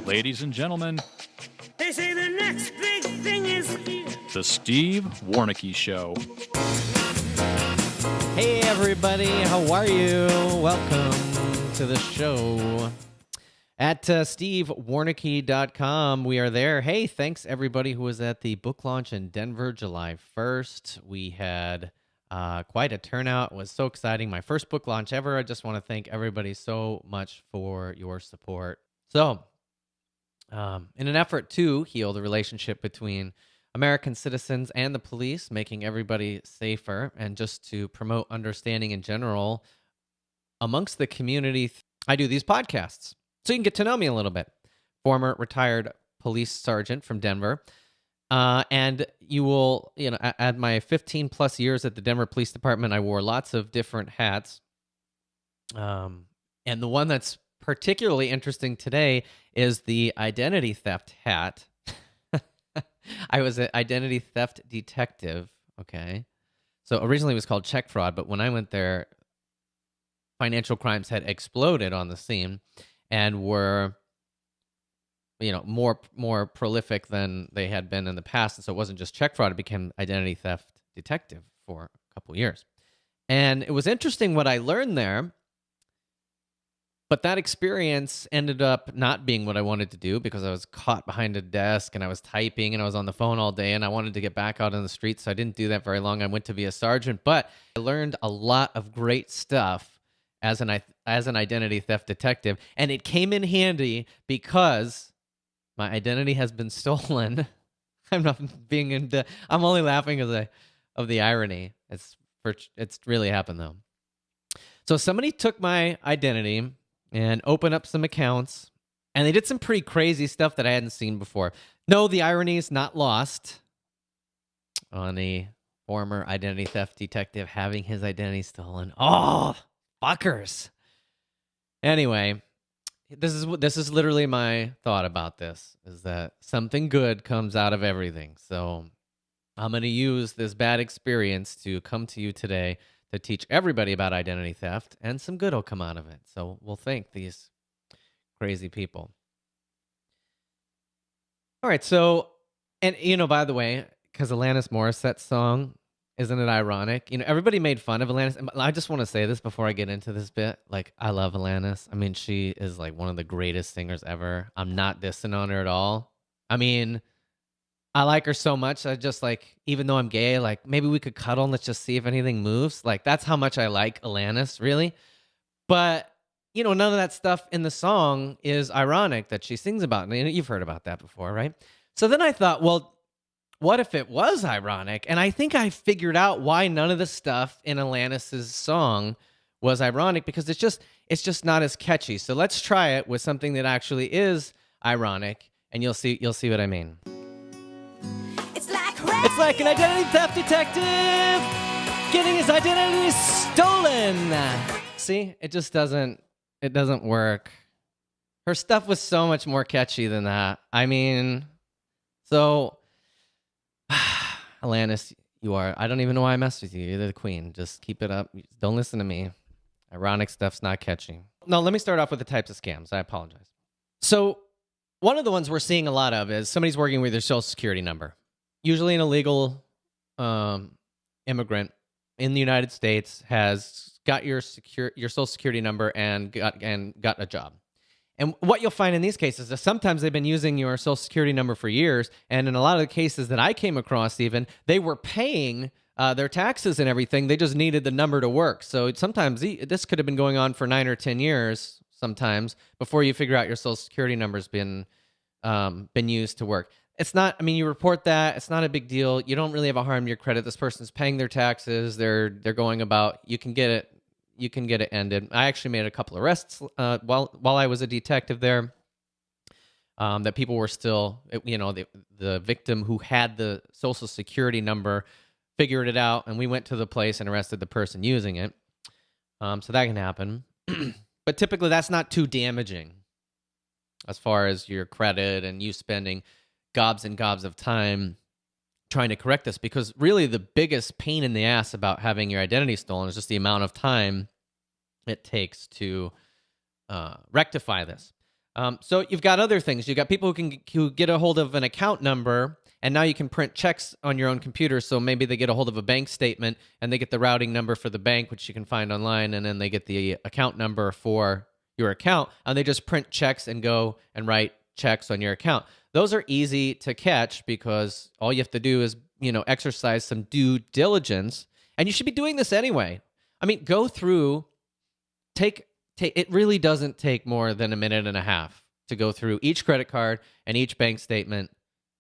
Ladies and gentlemen, They say the next big thing is here. the Steve Warneke Show. Hey everybody, how are you? Welcome to the show at stevewarneke.com. We are there. Hey, thanks everybody who was at the book launch in Denver July 1st. We had quite a turnout. It was so exciting. My first book launch ever. I just want to thank everybody so much for your support. So, in an effort to heal the relationship between American citizens and the police, making everybody safer, and just to promote understanding in general amongst the community, I do these podcasts so you can get to know me a little bit. Former retired police sergeant from Denver. And you will, at my 15 plus years at the Denver Police Department, I wore lots of different hats. And the one that's particularly interesting today is the identity theft hat. I was an identity theft detective, okay? So originally it was called check fraud, but when I went there, financial crimes had exploded on the scene and were, more prolific than they had been in the past. And so it wasn't just check fraud, it became identity theft detective for a couple years. And it was interesting what I learned there. But that experience ended up not being what I wanted to do because I was caught behind a desk and I was typing and I was on the phone all day and I wanted to get back out on the streets. So I didn't do that very long. I went to be a sergeant, but I learned a lot of great stuff as an identity theft detective. And it came in handy because my identity has been stolen. I'm not I'm only laughing of the irony. It's really happened though. So somebody took my identity and opened up some accounts, and they did some pretty crazy stuff that I hadn't seen before. No, the irony is not lost on a former identity theft detective having his identity stolen. Oh, fuckers. Anyway, this is literally my thought about this, is that something good comes out of everything. So I'm going to use this bad experience to come to you today to teach everybody about identity theft, and some good will come out of it. So we'll thank these crazy people. All right, so, and by the way, because Alanis Morissette's song, isn't it ironic? Everybody made fun of Alanis. I just want to say this before I get into this bit. Like, I love Alanis. I mean, she is like one of the greatest singers ever. I'm not dissing on her at all. I mean, I like her so much. I just even though I'm gay, maybe we could cuddle and let's just see if anything moves. That's how much I like Alanis, really. But, none of that stuff in the song is ironic that she sings about. And you've heard about that before, right? So then I thought, well, what if it was ironic? And I think I figured out why none of the stuff in Alanis's song was ironic, because it's just not as catchy. So let's try it with something that actually is ironic, and you'll see what I mean. It's like an identity theft detective getting his identity stolen. See, it doesn't work. Her stuff was so much more catchy than that. I mean, so, Alanis, I don't even know why I messed with you. You're the queen. Just keep it up. Don't listen to me. Ironic stuff's not catchy. No, let me start off with the types of scams. I apologize. So, one of the ones we're seeing a lot of is somebody's working with your social security number. Usually an illegal immigrant in the United States has got your social security number and got a job. And what you'll find in these cases is sometimes they've been using your social security number for years, and in a lot of the cases that I came across even, they were paying their taxes and everything. They just needed the number to work. So sometimes this could have been going on for 9 or 10 years sometimes before you figure out your social security number's been used to work. It's not, you report that. It's not a big deal. You don't really have a harm to your credit. This person's paying their taxes. They're going about. You can get it ended. I actually made a couple of arrests while I was a detective there. That people were still, the victim who had the social security number figured it out, and we went to the place and arrested the person using it. So that can happen. But typically that's not too damaging as far as your credit and you spending gobs and gobs of time trying to correct this, because really the biggest pain in the ass about having your identity stolen is just the amount of time it takes to rectify this. So you've got other things. You've got people who get a hold of an account number, and now you can print checks on your own computer. So maybe they get a hold of a bank statement, and they get the routing number for the bank, which you can find online, and then they get the account number for your account, and they just print checks and go and write checks on your account. Those are easy to catch because all you have to do is, exercise some due diligence, and you should be doing this anyway. I mean, go through, take it really doesn't take more than a minute and a half to go through each credit card and each bank statement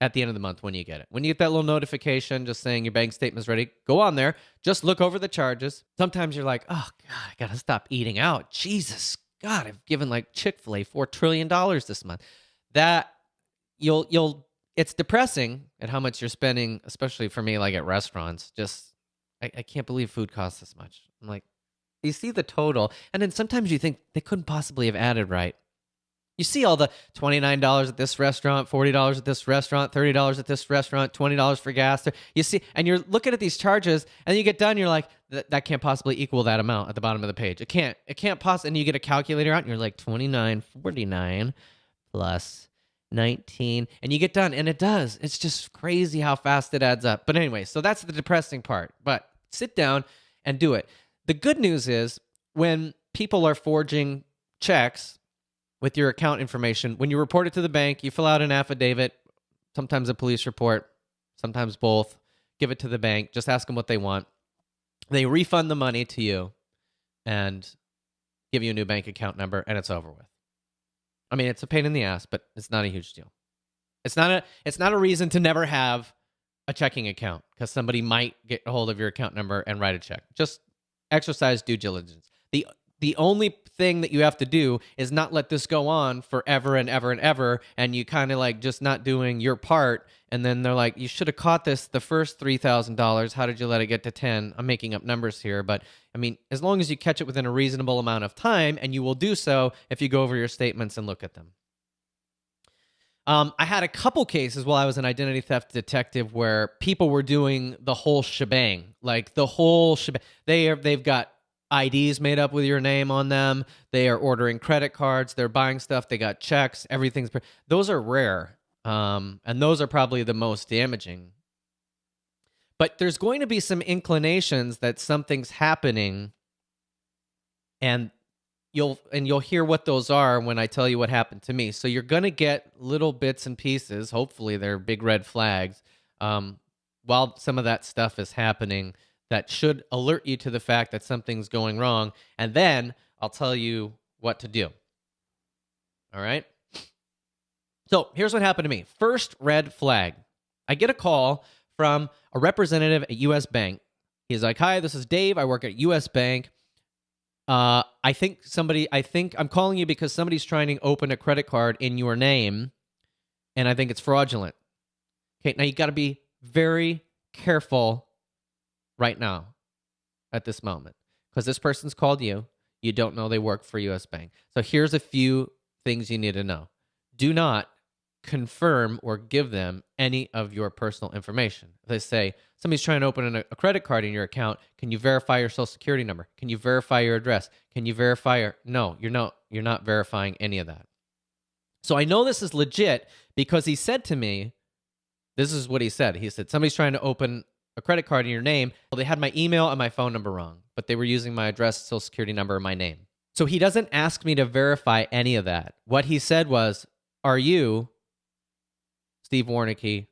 at the end of the month when you get it. When you get that little notification just saying your bank statement's ready, go on there, just look over the charges. Sometimes you're like, oh God, I gotta stop eating out. Jesus God, I've given like Chick-fil-A $4 trillion this month. That it's depressing at how much you're spending, especially for me, like at restaurants. Just I can't believe food costs this much. I'm like, you see the total, and then sometimes you think they couldn't possibly have added right. You see all the $29 at this restaurant, $40 at this restaurant, $30 at this restaurant, $20 for gas. You see, and you're looking at these charges, and you get done, you're like, that can't possibly equal that amount at the bottom of the page. It can't possibly. And you get a calculator out, and you're like $29.49 plus 19, and you get done, and it does. It's just crazy how fast it adds up. But anyway, so that's the depressing part. But sit down and do it. The good news is when people are forging checks with your account information, when you report it to the bank, you fill out an affidavit, sometimes a police report, sometimes both, give it to the bank, just ask them what they want. They refund the money to you and give you a new bank account number, and it's over with. I mean, it's a pain in the ass, but it's not a huge deal. It's not a reason to never have a checking account because somebody might get a hold of your account number and write a check. Just exercise due diligence. The only thing that you have to do is not let this go on forever and ever and ever, and you kind of like just not doing your part, and then they're like, you should have caught this the first $3,000. How did you let it get to 10? I'm making up numbers here, but I mean, as long as you catch it within a reasonable amount of time, and you will do so if you go over your statements and look at them. I had a couple cases while I was an identity theft detective where people were doing the whole shebang, like the whole shebang. They've got IDs made up with your name on them. They are ordering credit cards. They're buying stuff. They got checks. Everything's. Those are rare, and those are probably the most damaging. But there's going to be some inclinations that something's happening, and you'll hear what those are when I tell you what happened to me. So you're going to get little bits and pieces. Hopefully they're big red flags while some of that stuff is happening that should alert you to the fact that something's going wrong. And then I'll tell you what to do. All right? So here's what happened to me. First red flag. I get a call from a representative at U.S. Bank. He's like, hi, this is Dave. I work at U.S. Bank. I think I'm calling you because somebody's trying to open a credit card in your name, and I think it's fraudulent. Okay, now you got to be very careful right now at this moment because this person's called you. You don't know they work for U.S. Bank. So here's a few things you need to know. Do not confirm or give them any of your personal information. If they say, somebody's trying to open a credit card in your account, can you verify your social security number? Can you verify your address? Can you verify your... No, you're not verifying any of that. So I know this is legit because he said to me, this is what he said. He said, somebody's trying to open a credit card in your name. Well, they had my email and my phone number wrong, but they were using my address, social security number, and my name. So he doesn't ask me to verify any of that. What he said was, are you Steve Warneke?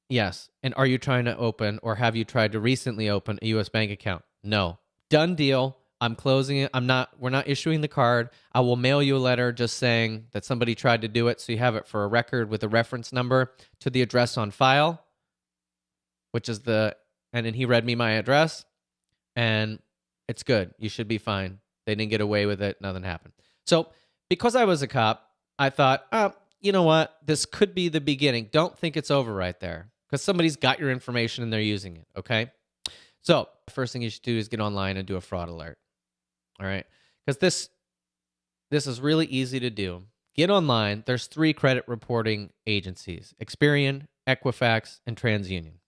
Yes. And are you trying to open or have you tried to recently open a U.S. bank account? No. Done deal. I'm closing it. We're not issuing the card. I will mail you a letter just saying that somebody tried to do it so you have it for a record with a reference number to the address on file, which is and then he read me my address and it's good. You should be fine. They didn't get away with it. Nothing happened. So because I was a cop, I thought, you know what? This could be the beginning. Don't think it's over right there because somebody's got your information and they're using it, okay? So the first thing you should do is get online and do a fraud alert, all right? Because this is really easy to do. Get online. There's 3 credit reporting agencies, Experian, Equifax, and TransUnion.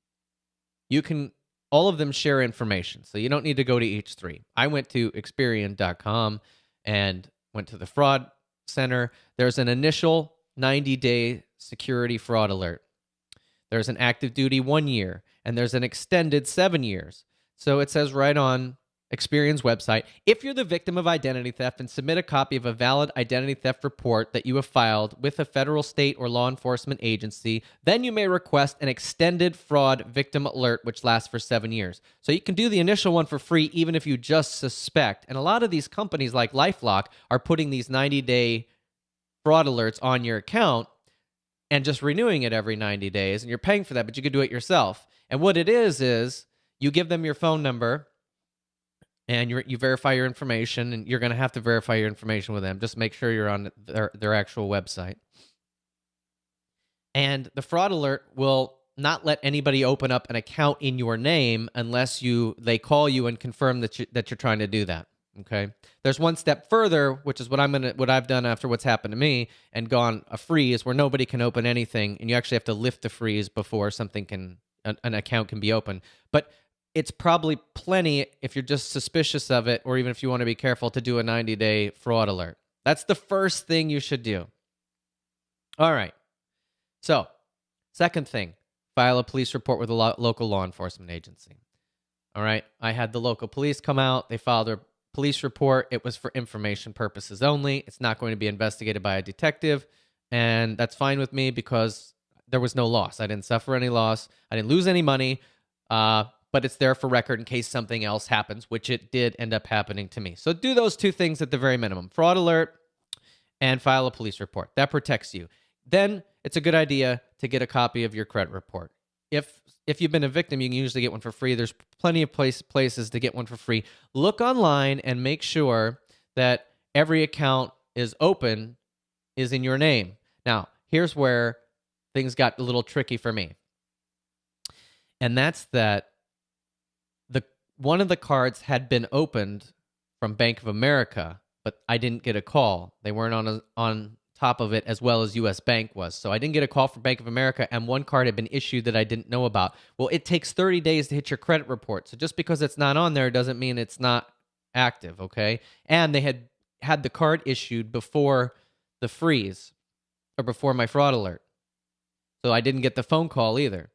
All of them share information, so you don't need to go to each 3. I went to Experian.com and went to the fraud Center, there's an initial 90-day security fraud alert. There's an active duty 1 year, and there's an extended 7 years. So it says right on Experian's website, if you're the victim of identity theft and submit a copy of a valid identity theft report that you have filed with a federal, state, or law enforcement agency, then you may request an extended fraud victim alert, which lasts for 7 years. So you can do the initial one for free even if you just suspect. And a lot of these companies like LifeLock are putting these 90-day fraud alerts on your account and just renewing it every 90 days, and you're paying for that, but you can do it yourself. And what it is you give them your phone number, and you verify your information, and you're going to have to verify your information with them. Just make sure you're on their actual website. And the fraud alert will not let anybody open up an account in your name unless they call you and confirm that you're trying to do that. Okay. There's one step further, which is what I've done after what's happened to me and gone a freeze where nobody can open anything, and you actually have to lift the freeze before an account can be opened. But it's probably plenty if you're just suspicious of it, or even if you want to be careful, to do a 90-day fraud alert. That's the first thing you should do. All right. So, second thing, file a police report with a local law enforcement agency. All right. I had the local police come out. They filed their police report. It was for information purposes only. It's not going to be investigated by a detective, and that's fine with me because there was no loss. I didn't suffer any loss. I didn't lose any money. But it's there for record in case something else happens, which it did end up happening to me. So do those two things at the very minimum: fraud alert and file a police report. That protects you. Then it's a good idea to get a copy of your credit report. If you've been a victim, you can usually get one for free. There's plenty of places to get one for free. Look online and make sure that every account is in your name. Now, here's where things got a little tricky for me. And that's that one of the cards had been opened from Bank of America, but I didn't get a call. They weren't on top of it as well as U.S. Bank was. So I didn't get a call from Bank of America, and one card had been issued that I didn't know about. Well, it takes 30 days to hit your credit report. So just because it's not on there doesn't mean it's not active, okay? And they had the card issued before the freeze or before my fraud alert. So I didn't get the phone call either.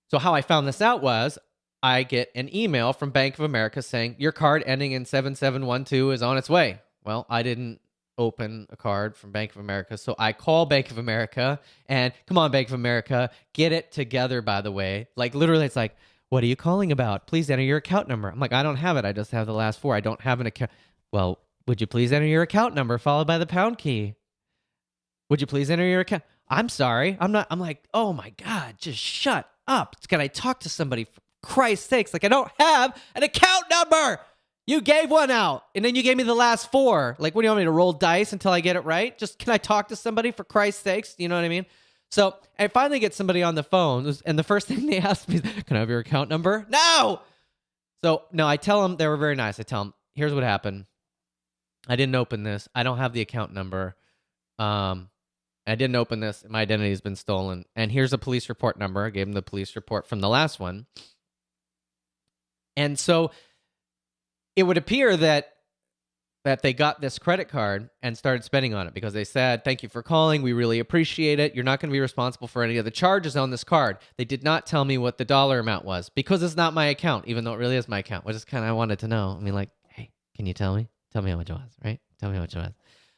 So how I found this out was I get an email from Bank of America saying, your card ending in 7712 is on its way. Well, I didn't open a card from Bank of America, so I call Bank of America, and come on, Bank of America, get it together, by the way. Like, literally, it's like, what are you calling about? Please enter your account number. I'm like, I don't have it. I just have the last four. I don't have an account. Well, would you please enter your account number followed by the pound key? Would you please enter your account? I'm sorry. I'm like, oh my God, just shut up. Can I talk to somebody? For Christ's sakes, like, I don't have an account number. You gave one out, and then you gave me the last four. Like, what do you want me to roll dice until I get it right? Just, can I talk to somebody for Christ's sakes? You know what I mean? So I finally get somebody on the phone, and the first thing they ask me is, can I have your account number? No! So, no, I tell them, they were very nice. I tell them, here's what happened. I didn't open this. I don't have the account number. I didn't open this. My identity has been stolen. And here's a police report number. I gave them the police report from the last one. And so it would appear that they got this credit card and started spending on it because they said, thank you for calling. We really appreciate it. You're not going to be responsible for any of the charges on this card. They did not tell me what the dollar amount was because it's not my account, even though it really is my account, which is kind of I wanted to know. I mean, like, hey, can you tell me? Tell me how much it was, right? Tell me how much it was.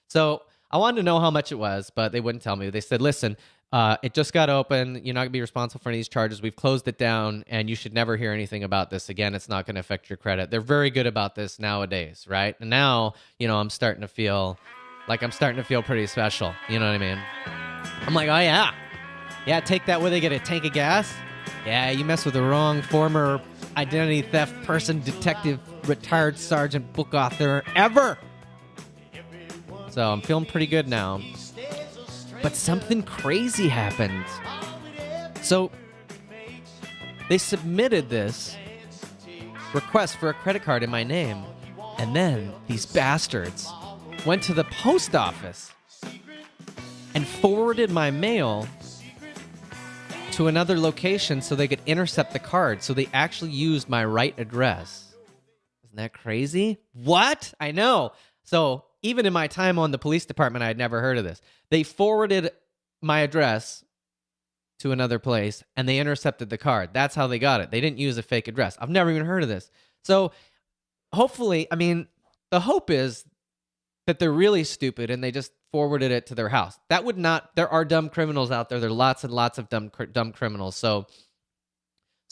So I wanted to know how much it was, but they wouldn't tell me. They said, listen, it just got open. You're not going to be responsible for any of these charges. We've closed it down, and you should never hear anything about this again. It's not going to affect your credit. They're very good about this nowadays, right? And now, I'm starting to feel pretty special. You know what I mean? I'm like, oh, yeah. Yeah, take that. Where they get a tank of gas? Yeah, you mess with the wrong former identity theft person, detective, retired sergeant, book author ever. So I'm feeling pretty good now. But something crazy happened. So they submitted this request for a credit card in my name. And then these bastards went to the post office and forwarded my mail to another location so they could intercept the card. So they actually used my right address. Isn't that crazy? What? I know. So even in my time on the police department, I had never heard of this. They forwarded my address to another place and they intercepted the card. That's how they got it. They didn't use a fake address. I've never even heard of this. So hopefully, I mean, the hope is that they're really stupid and they just forwarded it to their house. That would not, there are dumb criminals out there. There are lots and lots of dumb criminals. So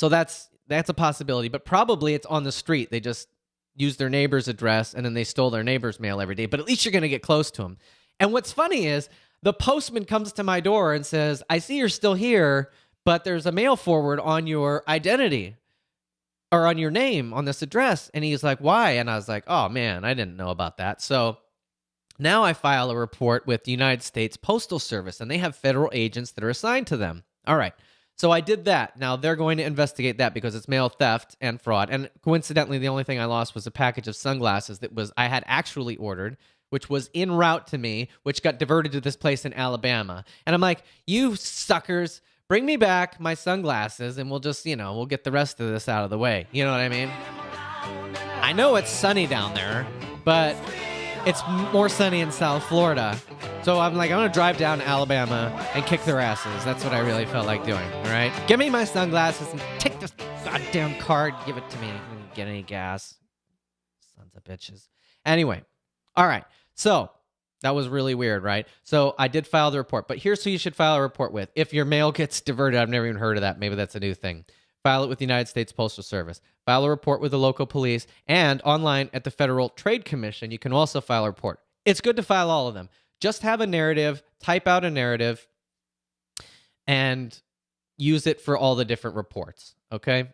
that's a possibility, but probably it's on the street. They just used their neighbor's address and then they stole their neighbor's mail every day, but at least you're going to get close to them. And what's funny is the postman comes to my door and says, I see you're still here, but there's a mail forward on your identity or on your name on this address. And he's like, why? And I was like, oh man, I didn't know about that. So now I file a report with the United States Postal Service and they have federal agents that are assigned to them. All right. So I did that. Now they're going to investigate that because it's mail theft and fraud. And coincidentally, the only thing I lost was a package of sunglasses that I had actually ordered, which was en route to me, which got diverted to this place in Alabama. And I'm like, you suckers, bring me back my sunglasses and we'll just, we'll get the rest of this out of the way. You know what I mean? I know it's sunny down there, but it's more sunny in South Florida. So I'm like, I'm going to drive down to Alabama and kick their asses. That's what I really felt like doing, all right? Give me my sunglasses and take this goddamn card. Give it to me. I didn't get any gas. Sons of bitches. Anyway, all right. So that was really weird, right? So I did file the report, but here's who you should file a report with. If your mail gets diverted, I've never even heard of that. Maybe that's a new thing. File it with the United States Postal Service. File a report with the local police, and online at the Federal Trade Commission, you can also file a report. It's good to file all of them. Just have a narrative, type out a narrative, and use it for all the different reports, okay?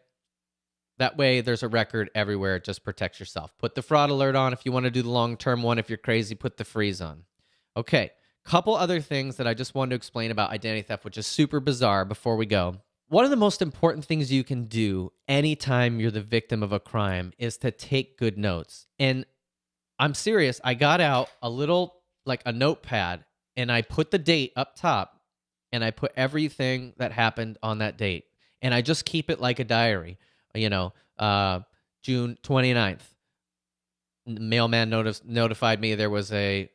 That way, there's a record everywhere. It just protects yourself. Put the fraud alert on if you want to do the long-term one. If you're crazy, put the freeze on. Okay, couple other things that I just wanted to explain about identity theft, which is super bizarre before we go. One of the most important things you can do anytime you're the victim of a crime is to take good notes. And I'm serious. I got out a little, like a notepad, and I put the date up top, and I put everything that happened on that date. And I just keep it like a diary. June 29th. The mailman notified me there was a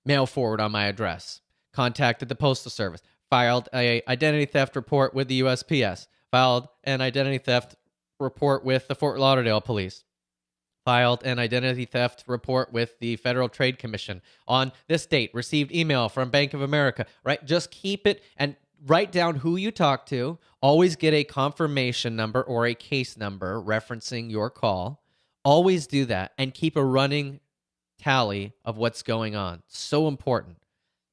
mail forward on my address. Contacted the Postal Service. Filed an identity theft report with the USPS. Filed an identity theft report with the Fort Lauderdale Police. Filed an identity theft report with the Federal Trade Commission on this date. Received email from Bank of America. Right? Just keep it and write down who you talk to. Always get a confirmation number or a case number referencing your call. Always do that and keep a running tally of what's going on. So important.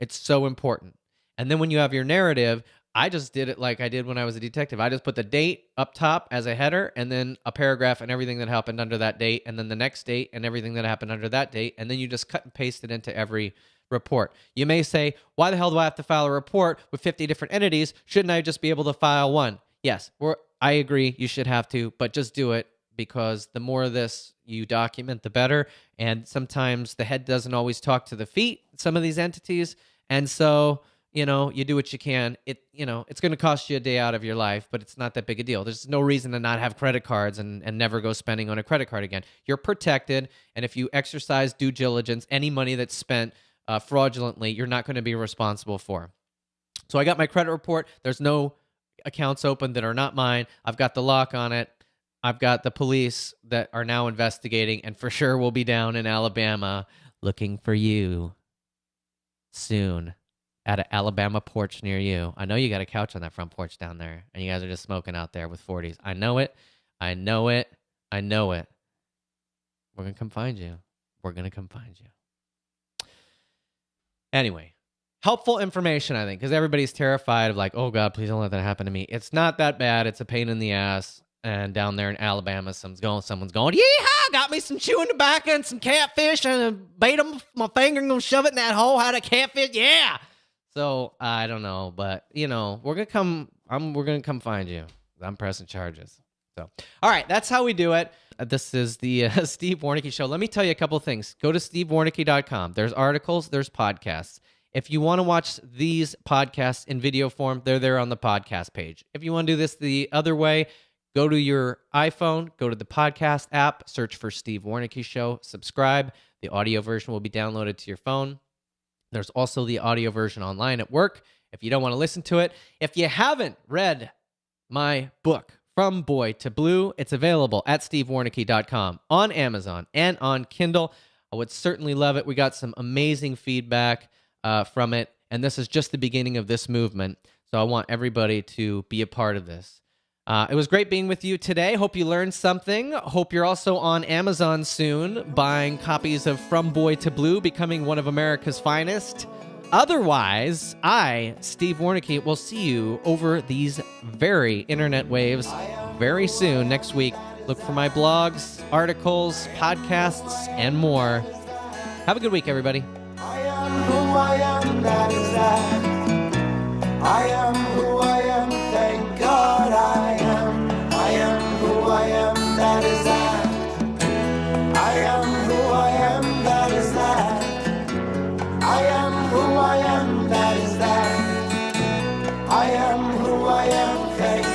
It's so important. And then when you have your narrative, I just did it like I did when I was a detective. I just put the date up top as a header and then a paragraph and everything that happened under that date and then the next date and everything that happened under that date. And then you just cut and paste it into every report. You may say, why the hell do I have to file a report with 50 different entities? Shouldn't I just be able to file one? Yes, I agree. You should have to, but just do it because the more of this you document, the better. And sometimes the head doesn't always talk to the feet, some of these entities. And so, you do what you can. It's going to cost you a day out of your life, but it's not that big a deal. There's no reason to not have credit cards and never go spending on a credit card again. You're protected. And if you exercise due diligence, any money that's spent fraudulently, you're not going to be responsible for. So I got my credit report. There's no accounts open that are not mine. I've got the lock on it. I've got the police that are now investigating and for sure will be down in Alabama looking for you soon at an Alabama porch near you. I know you got a couch on that front porch down there and you guys are just smoking out there with 40s. I know it. I know it. I know it. We're going to come find you. We're going to come find you. Anyway, helpful information, I think, because everybody's terrified of like, oh, God, please don't let that happen to me. It's not that bad. It's a pain in the ass. And down there in Alabama, someone's going, yeehaw, got me some chewing tobacco and some catfish and bait them with my finger and gonna shove it in that hole. Had a catfish, yeah. So I don't know, but we're gonna come. We're gonna come find you. I'm pressing charges. So all right, that's how we do it. This is the Steve Warneke Show. Let me tell you a couple of things. Go to stevewarneke.com. There's articles. There's podcasts. If you want to watch these podcasts in video form, they're there on the podcast page. If you want to do this the other way, Go to your iPhone, go to the podcast app, search for Steve Warneke Show, subscribe. The audio version will be downloaded to your phone. There's also the audio version online at work if you don't want to listen to it. If you haven't read my book, From Boy to Blue, it's available at stevewarneke.com, on Amazon, and on Kindle. I would certainly love it. We got some amazing feedback from it, and this is just the beginning of this movement, so I want everybody to be a part of this. It was great being with you today. Hope you learned something. Hope you're also on Amazon soon, buying copies of From Boy to Blue, becoming one of America's finest. Otherwise, I, Steve Warneke, will see you over these very internet waves very soon next week. Look for my blogs, articles, podcasts, and more. Have a good week, everybody. I am who I am, that is that. I am who I am, thank God I am. I am who I am, that is that. I am who I am, that is that. I am who I am, that is that. I am who I am, thank